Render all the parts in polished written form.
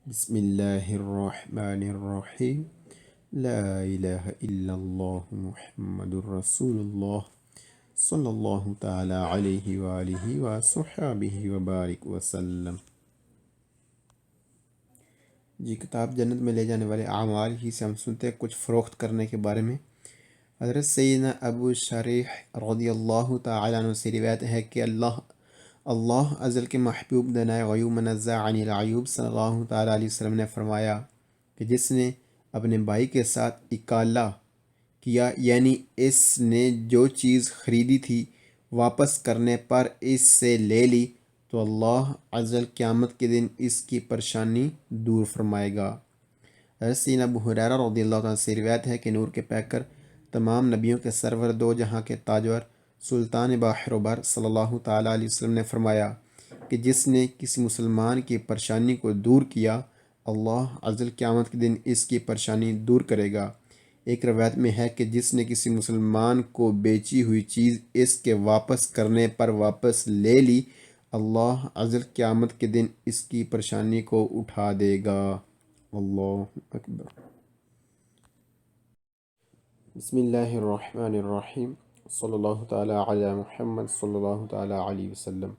بسم اللہ الرحمن الرحیم لا الہ الا اللہ محمد الرسول اللہ صلی اللہ تعالی علیہ وآلہ وصحبہ وبارک وسلم۔ جی، کتاب جنت میں لے جانے والے اعمال ہی سے ہم سنتے ہیں کچھ فروخت کرنے کے بارے میں۔ حضرت سیدنا ابو شریح رضی اللہ تعالیٰ عنہ سے روایت ہے کہ اللہ ازل کے محبوب دنائے غیوب منزہ عن العیوب صلی اللہ تعالیٰ علیہ وسلم نے فرمایا کہ جس نے اپنے بھائی کے ساتھ اکالہ کیا، یعنی اس نے جو چیز خریدی تھی واپس کرنے پر اس سے لے لی، تو اللہ ازل قیامت کے دن اس کی پریشانی دور فرمائے گا۔ حضرت سیدنا ابو ہریرہ رضی اللہ عنہ سے روایت ہے کہ نور کے پیکر، تمام نبیوں کے سرور، دو جہاں کے تاجور، سلطان بحر و بر صلی اللہ تعالیٰ علیہ وسلم نے فرمایا کہ جس نے کسی مسلمان کی پریشانی کو دور کیا، اللہ ازل قیامت کے دن اس کی پریشانی دور کرے گا۔ ایک روایت میں ہے کہ جس نے کسی مسلمان کو بیچی ہوئی چیز اس کے واپس کرنے پر واپس لے لی، اللہ ازل قیامت کے دن اس کی پریشانی کو اٹھا دے گا۔ اللہ اکبر۔ بسم اللہ الرحمن الرحیم صلی اللہ تعالی علی محمد صلی اللہ تعالی علیہ وسلم۔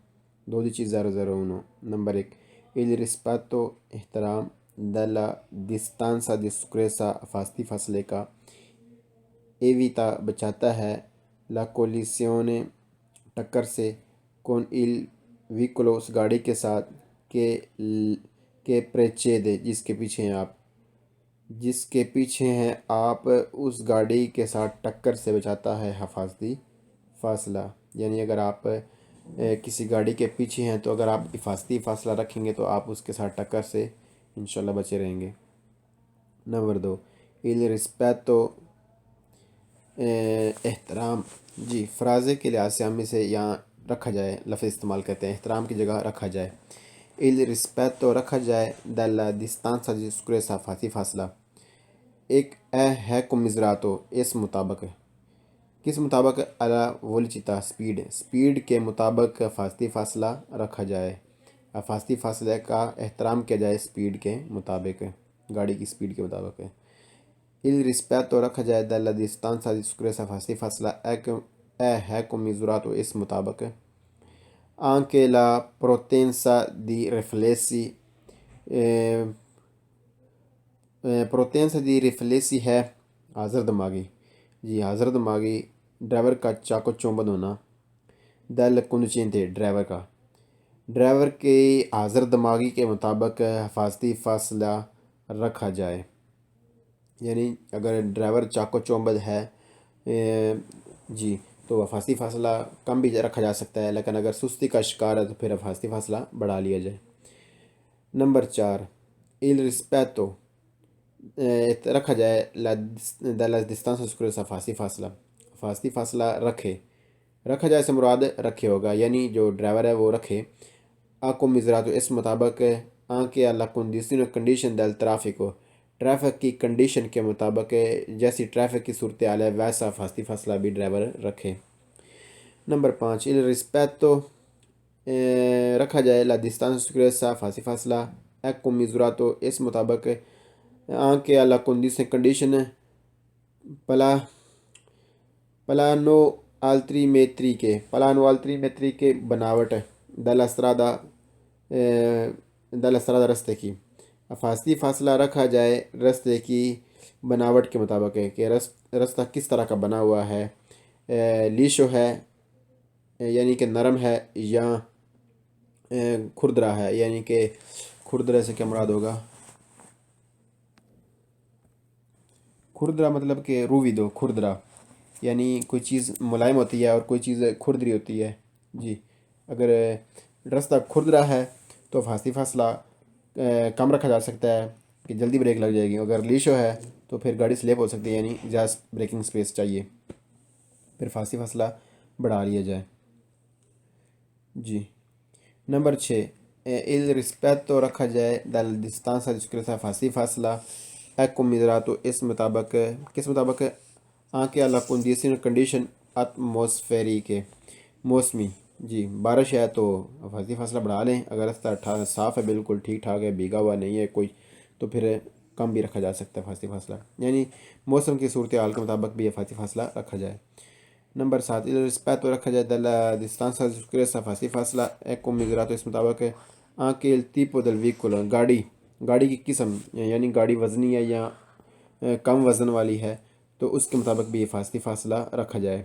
12:001 Number 1. Il rispetto احترام della distanza di sicurezza فاصلی فاصلے کا، evita بچاتا ہے la collisione ٹکر سے con il veicolo اس گاڑی کے ساتھ کہ precede جس کے پیچھے ہیں آپ اس گاڑی کے ساتھ ٹکر سے بچاتا ہے حفاظتی فاصلہ۔ یعنی اگر آپ کسی گاڑی کے پیچھے ہیں تو اگر آپ حفاظتی فاصلہ رکھیں گے تو آپ اس کے ساتھ ٹکر سے انشاءاللہ بچے رہیں گے۔ نمبر 2. il rispetto احترام، جی فرازے کے لحاظ سے ہم اسے یہاں رکھا جائے، لفظ استعمال کرتے ہیں احترام کی جگہ رکھا جائے۔ il rispetto رکھا جائے della distanza di sicurezza فاصلی فاصلہ۔ ایک ہے کمزراتو اس مطابق، کس مطابق؟ الا ولچتا سپیڈ کے مطابق فاصلی فاصلہ رکھا جائے، فاصلی فاصلے کا احترام کیا جائے سپیڈ کے مطابق، گاڑی کی سپیڈ کے مطابق۔ il rispetto رکھا جائے della distanza di sicurezza فاصلی فاصلہ ہے کمزراتو اس مطابق۔ anche la potenza di riflessi پروتینس دی ریفلیسی ہے حاضر دماغی، جی حاضر دماغی ڈرائیور کا چاقو چوبند ہونا، دل کنچینتے ڈرائیور کے حاضر دماغی کے مطابق حفاظتی فاصلہ رکھا جائے۔ یعنی اگر ڈرائیور چاقو چوبند ہے جی تو حفاظتی فاصلہ کم بھی رکھا جا سکتا ہے، لیکن اگر سستی کا شکار ہے تو پھر حفاظتی فاصلہ بڑھا لیا جائے۔ نمبر 4. il rispetto رکھا جائے della distanza sicurezza فاصلی فاصلہ رکھا جائے سے مراد رکھے ہوگا، یعنی جو ڈرائیور ہے وہ رکھے۔ آکو مزراتو اس مطابق anche alla condition del traffico traffic کی کنڈیشن کے مطابق، جیسی ٹریفک کی صورتحال ہے ویسا فاصلی فاصلہ بھی ڈرائیور رکھے۔ نمبر 5. il rispetto رکھا جائے la distanza sicurezza فاصلی فاصلہ ecco misurato اس مطابق anche alla condition پلانو التری کے بناوٹ della strada رستے کی، فاصلی فاصلہ رکھا جائے رستے کی بناوٹ کے مطابق ہے کہ رستہ کس طرح کا بنا ہوا ہے، لیشو ہے یعنی کہ نرم ہے، یا کھردرا ہے یعنی کہ کھردرے سے کیا مراد ہوگا؟ کھردرا مطلب کہ روی کھردرا یعنی کوئی چیز ملائم ہوتی ہے اور کوئی چیز کھردری ہوتی ہے۔ جی اگر رستہ کھردرا ہے تو فاصلی فاصلہ کم رکھا جا سکتا ہے کہ جلدی بریک لگ جائے گی، اگر لیشو ہے تو پھر گاڑی سلیپ ہو سکتی ہے، یعنی زیادہ بریکنگ سپیس چاہیے، پھر فاصلی فاصلہ بڑھا لیا جائے۔ جی نمبر 6. il rispetto رکھا جائے della distanza di sicurezza فاصلی فاصلہ ecco misurato اس مطابق، کس مطابق؟ anche alla condition atmosferiche موسمی، جی بارش ہے تو حفاظتی فاصلہ بڑھا لیں، اگر راستہ صاف ہے، بالکل ٹھیک ٹھاک ہے، بھیگا ہوا نہیں ہے کوئی، تو پھر کم بھی رکھا جا سکتا ہے حفاظتی فاصلہ، یعنی موسم کی صورتحال کے مطابق بھی حفاظتی فاصلہ رکھا جائے۔ نمبر 7 رسپیتو رکھا جائے dalla distanza di sicurezza حفاظتی فاصلہ ایک کو میزراتو اس مطابق ہے anche il tipo del veicolo گاڑی کی قسم، یعنی گاڑی وزنی ہے یا کم وزن والی ہے تو اس کے مطابق بھی حفاظتی فاصلہ رکھا جائے۔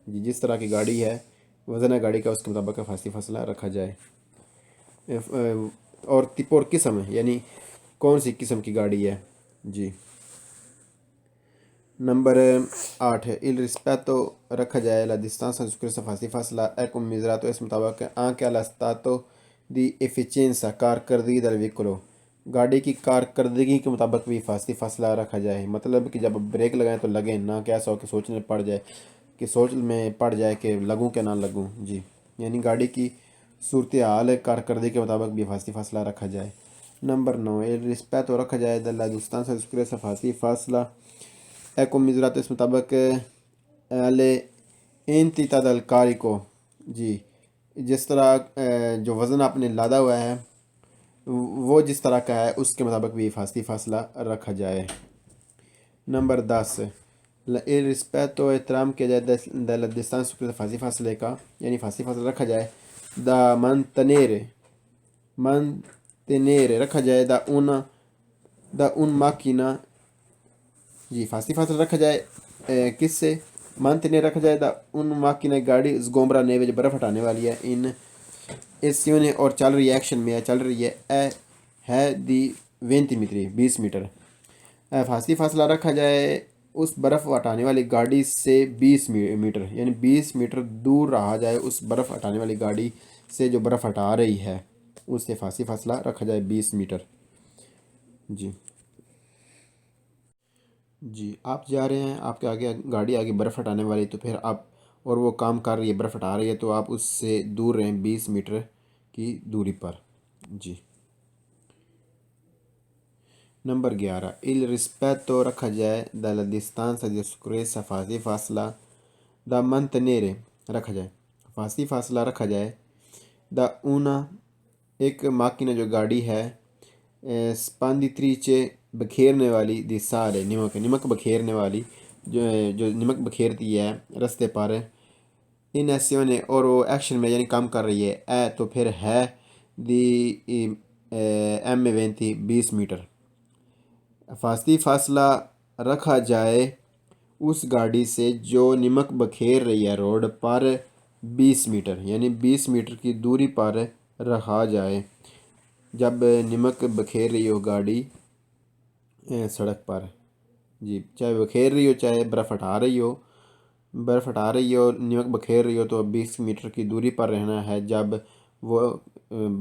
جی جس طرح کی گاڑی ہے، وزن ہے گاڑی کا، اس کے مطابق حفاظتی فاصلہ رکھا جائے۔ اور تپ اور قسم ہے، یعنی کون سی قسم کی گاڑی ہے۔ جی نمبر 8 il rispetto رکھا جائے la distanza di sicurezza حفاظتی فاصلہ ایک میزراتو اس مطابق anche allo stato di efficienza کارکردگی del veicolo گاڑی کی کارکردگی کے مطابق بھی حفاظتی فاصلہ رکھا جائے، مطلب کہ جب بریک لگائیں تو لگیں نہ، کہ ایسا ہو کہ سوچ میں پڑ جائے کہ لگوں کہ نہ لگوں۔ جی یعنی گاڑی کی صورتحال کارکردگی کے مطابق بھی حفاظتی فاصلہ رکھا جائے۔ نمبر 9 il rispetto رکھا جائے dalla distanza di sicurezza حفاظتی فاصلہ ایک میزراتو اس مطابق alle entità del carico جی جس طرح جو وزن آپ نے لادا ہوا ہے وہ جس طرح کا ہے اس کے مطابق بھی حفاظتی فاصلہ رکھا جائے۔ نمبر 10 il rispetto احترام کیا جائے dalla distanza حفاظتی فاصلے کا، یعنی حفاظتی فاصلہ رکھا جائے da mantenere رکھا جائے da un macchina جی حفاظتی فاصلہ رکھا جائے کس سے؟ mantenere رکھا جائے da un macchina گاڑی sgombra neve جو برف ہٹانے والی ہے، ان ایسیونے اور چل رہی ہے، ایکشن میں چل رہی ہے دی 20 میٹر 20 میٹر۔ حفاظتی فاصلہ رکھا جائے اس برف ہٹانے والی گاڑی سے 20 میٹر، یعنی 20 میٹر دور رہا جائے اس برف ہٹانے والی گاڑی سے جو برف ہٹا رہی ہے، اس سے حفاظتی فاصلہ رکھا جائے 20 میٹر۔ جی آپ جا رہے ہیں، آپ کے آگے گاڑی آگے برف ہٹانے والی، تو پھر آپ اور وہ کام کر رہی ہے، برف ہٹا رہی ہے، تو آپ اس سے دور رہیں 20 میٹر کی دوری پر۔ جی نمبر 11 il rispetto رکھا جائے dalla distanza di sicurezza حفاظتی فاصلہ da mantenere رکھا جائے، حفاظتی فاصلہ رکھا جائے da una ایک ماکینہ جو گاڑی ہے spandritrice بکھیرنے والی دی سارے نمک بکھیرنے والی جو نمک بکھیرتی ہے رستے پر، ان ایسیونے اور وہ ایکشن میں یعنی کام کر رہی ہے تو پھر ہے دی M20 20 میٹر۔ حفاظتی فاصلہ رکھا جائے اس گاڑی سے جو نمک بکھیر رہی ہے روڈ پر 20 میٹر، یعنی 20 میٹر کی دوری پر رکھا جائے جب نمک بکھیر رہی ہو گاڑی سڑک پر۔ جی چاہے بکھیر رہی ہو چاہے برف ہٹا رہی ہو، نمک بکھیر رہی ہو تو 20 میٹر کی دوری پر رہنا ہے جب وہ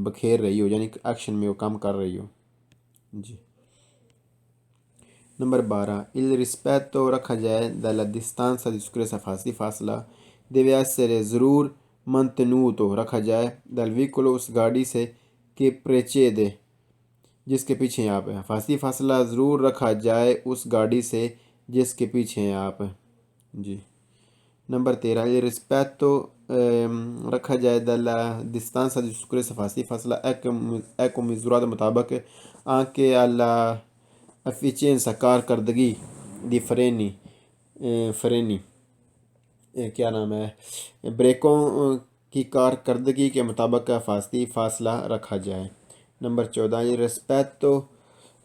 بکھیر رہی ہو، یعنی ایکشن میں وہ کام کر رہی ہو۔ جی نمبر 12 il rispetto رکھا جائے dalla distanza di sicurezza حفاظتی فاصلہ deve essere ضرور mantenuto رکھا جائے dal veicolo اس گاڑی سے کہ precede جس کے پیچھے ہیں آپ، حفاظتی فاصلہ ضرور رکھا جائے اس گاڑی سے جس کے پیچھے ہیں آپ۔ جی نمبر 13 il rispetto رکھا جائے dalla distanza di sicurezza حفاظتی فاصلہ ایک میزرات مطابق anche alla efficienza کارکردگی دی فرینی کیا نام ہے بریکوں کی کارکردگی کے مطابق حفاظتی فاصلہ رکھا جائے۔ نمبر 14 il rispetto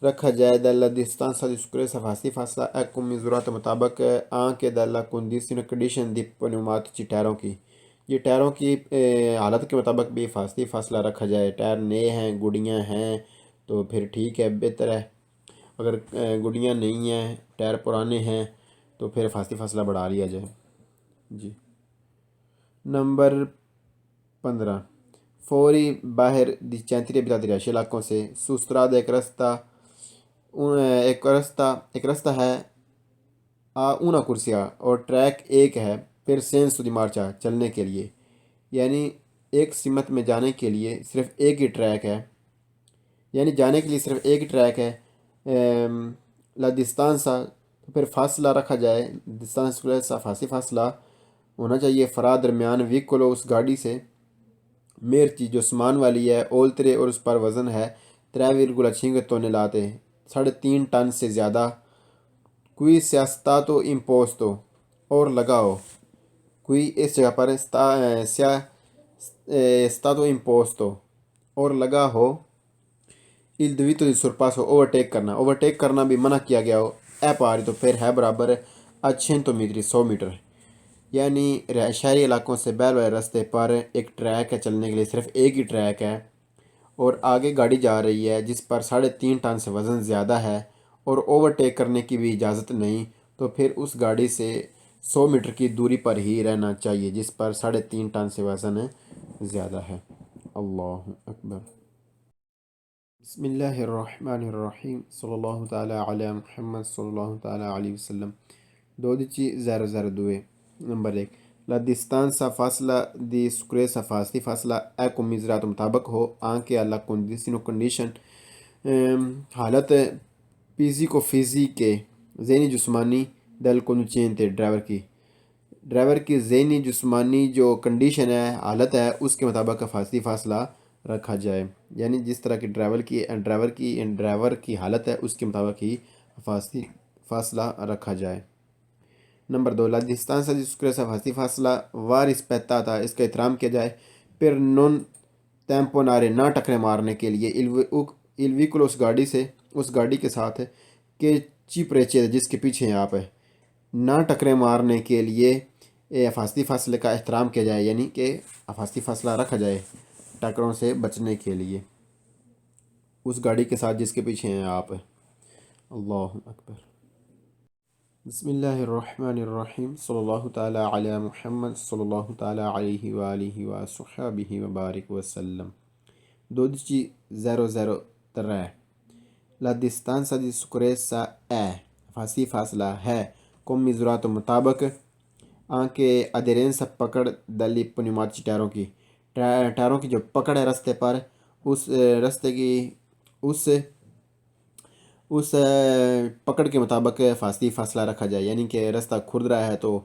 رکھا جائے dalla distanza di sicurezza حفاظتی فاصلہ ایک میزرات مطابق anche dalla condition di pneumatici ٹائروں کی، یہ ٹائروں کی حالت کے مطابق بھی حفاظتی فاصلہ رکھا جائے۔ ٹائر نئے ہیں، گڈیاں ہیں تو پھر ٹھیک ہے، بہتر ہے، اگر گڈیاں نہیں ہیں، ٹائر پرانے ہیں تو پھر حفاظتی فاصلہ بڑھا لیا جائے۔ جی نمبر 15 فوری باہر دی چینتری ابتدائی رہائشی علاقوں سے سوستراد ایک رستہ ہے اونا کرسیا اور ٹریک ایک ہے پھر سینسو دی مارچا چلنے کے لیے، یعنی ایک سمت میں جانے کے لیے صرف ایک ہی ٹریک ہے، یعنی جانے کے لیے صرف ایک ہی ٹریک ہے۔ لا ڈسٹانسا پھر فاصلہ رکھا جائے ڈسٹانس حفاظتی فاصلہ ہونا چاہیے فرا درمیان ویکولو اس گاڑی سے مرچی جو سامان والی ہے اولترے اور اس پر وزن ہے 3,5 تونے لاتے 3.5 ٹن سے زیادہ کوئی سیاستاتو امپوستو اور لگاؤ کوئی اس جگہ پر stato imposto اور لگا ہو il diritto di sorpasso overtake کرنا اوورٹیک کرنا بھی منع کیا گیا ہو اے پاری تو پھر ہے برابر a 100 metri 100 میٹر یعنی شہری علاقوں سے بیل والے راستے پر ایک ٹریک ہے چلنے کے لیے صرف ایک ہی ٹریک ہے اور آگے گاڑی جا رہی ہے جس پر 3.5 ٹن سے وزن زیادہ ہے اور اوورٹیک کرنے کی بھی اجازت نہیں تو پھر اس گاڑی سے 100 میٹر کی دوری پر ہی رہنا چاہیے جس پر 3.5 ٹن سے وزن زیادہ ہے۔ اللہ اکبر۔ بسم اللہ الرحمن الرحیم صلی اللہ تعالی علی محمد صلی اللہ تعالی علیہ وسلم 12.002 number 1 La distanza fasla di sicurezza fasti fasla è commisurato مطابق ہو anche alla condition حالت فزیکو فزیکے ذہنی جسمانی دل conducente ڈرائیور کی ذہنی جسمانی جو کنڈیشن ہے حالت ہے اس کے مطابق فاصلہ رکھا جائے یعنی جس طرح کی ڈرائیور کی حالت ہے اس کے مطابق ہی فاصلہ رکھا جائے۔ Number 2 La distanza di sicurezza فاصلہ va rispettata اس کا احترام کیا جائے per non tamponare نہ ٹکرے مارنے کے لیے il veicolo اس گاڑی کے ساتھ کہ چی پریچے جس کے پیچھے آپ ہے نہ ٹکرے مارنے کے لیے فاصلے کا احترام کیا جائے یعنی کہ فاصلہ رکھا جائے ٹکروں سے بچنے کے لیے اس گاڑی کے ساتھ جس کے پیچھے ہیں آپ۔ اللہ اکبر۔ بسم اللہ الرحمن الرحیم صلی اللہ تعالی علی محمد صلی اللہ تعالی علیہ وآلہ وصحبہ وبارک وسلم 12.003 La distanza di sicurezza è فاصلہ ہے commisurato مطابق anche aderenza پکڑ dagli pneumatici ٹائروں کی جو پکڑ ہے راستے پر اس راستے کی اس پکڑ کے مطابق فاصلہ رکھا جائے یعنی کہ راستہ کھرد رہا ہے تو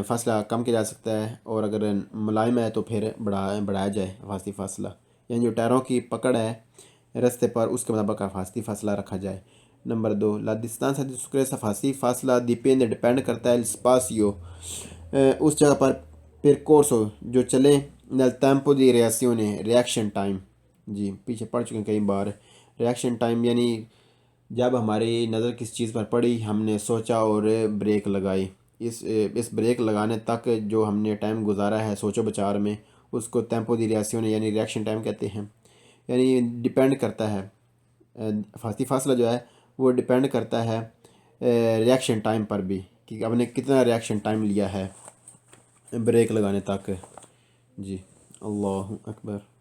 فاصلہ کم کیا جا سکتا ہے اور اگر ملائم ہے تو پھر بڑھایا جائے فاصلہ یعنی جو ٹائروں کی پکڑ ہے راستے پر اس کے مطابق فاصلہ رکھا جائے۔ Number 2 La distanza di sicurezza فاصلہ ڈیپینڈ کرتا ہے spazio اس جگہ پر percorso جو چلیں nel tempo di reazione reaction time جی پیچھے پڑھ چکے ہیں کئی بار ریاکشن ٹائم یعنی جب ہماری نظر کس چیز پر پڑی ہم نے سوچا اور بریک لگائی اس بریک لگانے تک جو ہم نے ٹائم گزارا ہے سوچو بچار میں اس کو ٹیمپو دی ریاسیون یعنی ریاکشن ٹائم کہتے ہیں یعنی ڈیپینڈ کرتا ہے فاصلہ جو ہے وہ ڈیپینڈ کرتا ہے ریاکشن ٹائم پر بھی کہ اب نے کتنا ریاکشن ٹائم لیا ہے بریک لگانے تک۔ جی اللہ اکبر۔